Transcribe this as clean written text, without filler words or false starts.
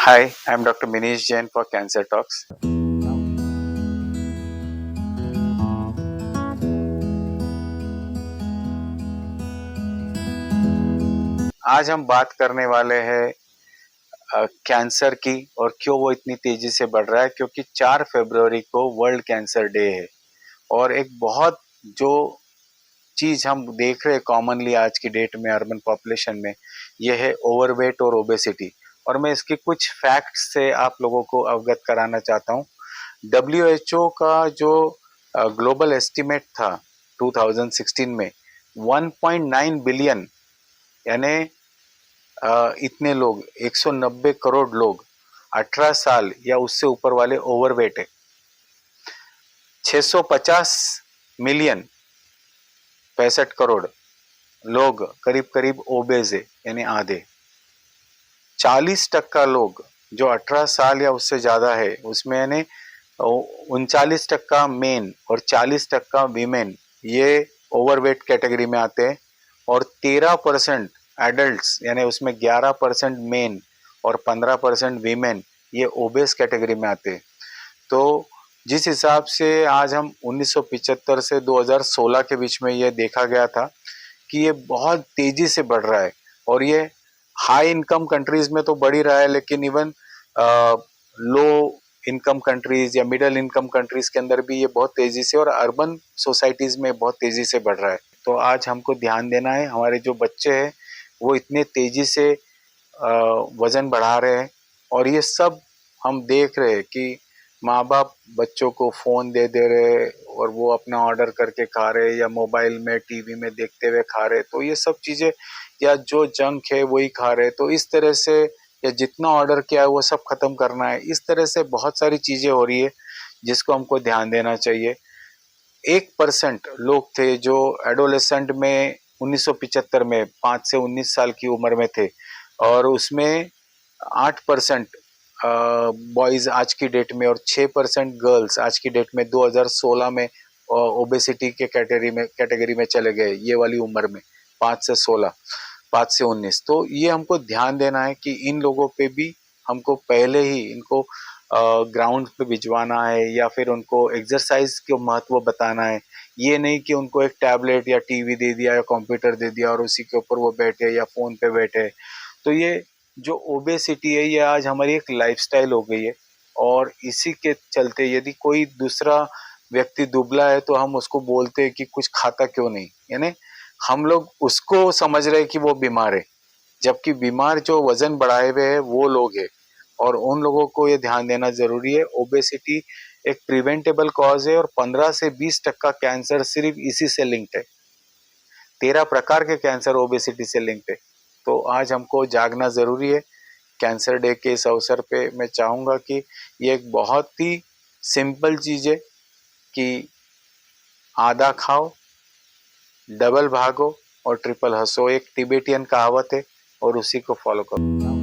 Hi, I'm Dr. Manish Jain for Cancer Talks. आज हम बात करने वाले हैं कैंसर की और क्यों वो इतनी तेजी से बढ़ रहा है, क्योंकि 4 फरवरी को वर्ल्ड कैंसर डे है। और एक बहुत जो चीज हम देख रहे हैं कॉमनली आज की डेट में अर्बन पॉपुलेशन में, ये है ओवरवेट और ओबेसिटी। और मैं इसके कुछ फैक्ट्स से आप लोगों को अवगत कराना चाहता हूँ। WHO का जो ग्लोबल एस्टिमेट था 2016 में 1.9 बिलियन, यानी इतने लोग 190 करोड़ लोग 18 साल या उससे ऊपर वाले ओवरवेट है। 650 मिलियन 65 करोड़ लोग करीब करीब ओबेज है, यानी आधे। 40% लोग जो 18 साल या उससे ज्यादा है उसमें, यानी 39% मेन और 40% वीमेन, ये ओवरवेट कैटेगरी में आते हैं। और 13% एडल्ट्स, यानी उसमें 11% मेन और 15% वीमेन, ये ओबेस कैटेगरी में आते हैं। तो जिस हिसाब से आज हम 1975 से 2016 के बीच में ये देखा गया था कि ये बहुत तेजी से बढ़ रहा है। और ये हाई इनकम कंट्रीज में तो बढ़ ही रहा है, लेकिन इवन लो इनकम कंट्रीज या मिडिल इनकम कंट्रीज के अंदर भी ये बहुत तेजी से और अर्बन सोसाइटीज में बहुत तेजी से बढ़ रहा है। तो आज हमको ध्यान देना है, हमारे जो बच्चे हैं वो इतने तेजी से वजन बढ़ा रहे हैं। और ये सब हम देख रहे हैं कि माँ बाप बच्चों को फोन दे दे रहे और वो अपना ऑर्डर करके खा रहे या मोबाइल में टीवी में देखते हुए खा रहे। तो ये सब चीजें, या जो जंक है वही खा रहे। तो इस तरह से, या जितना ऑर्डर किया है वो सब खत्म करना है, इस तरह से बहुत सारी चीजें हो रही है जिसको हमको ध्यान देना चाहिए। 1% लोग थे जो एडोलेसेंट में 1975 में 5 से 19 साल की उम्र में थे, और उसमें 8% बॉयज आज की डेट में और 6% गर्ल्स आज की डेट में 2016 में ओबेसिटी के कैटेगरी में चले गए, ये वाली उम्र में 5 से 16, 5 से 19। तो ये हमको ध्यान देना है कि इन लोगों पे भी हमको पहले ही इनको ग्राउंड पे भिजवाना है या फिर उनको एक्सरसाइज के महत्व बताना है। ये नहीं कि उनको एक टैबलेट या टीवी दे दिया या कंप्यूटर दे दिया और उसी के ऊपर वो बैठे या फोन पे बैठे। तो ये जो ओबेसिटी है ये आज हमारी एक लाइफस्टाइल हो गई है। और इसी के चलते यदि कोई दूसरा व्यक्ति दुबला है तो हम उसको बोलते हैं कि कुछ खाता क्यों नहीं, यानी हम लोग उसको समझ रहे हैं कि वो बीमार है, जबकि बीमार जो वजन बढ़ाए हुए है वो लोग हैं। और उन लोगों को ये ध्यान देना जरूरी है। ओबेसिटी एक प्रिवेंटेबल कॉज है और 15 से 20% कैंसर सिर्फ इसी से लिंक्ड है। 13 प्रकार के कैंसर ओबेसिटी से लिंक्ड है। तो आज हमको जागना जरूरी है। कैंसर डे के इस अवसर पे मैं चाहूंगा कि ये एक बहुत ही सिंपल चीज है कि आधा खाओ, डबल भागो और ट्रिपल हंसो। एक तिबेटियन कहावत है और उसी को फॉलो करो।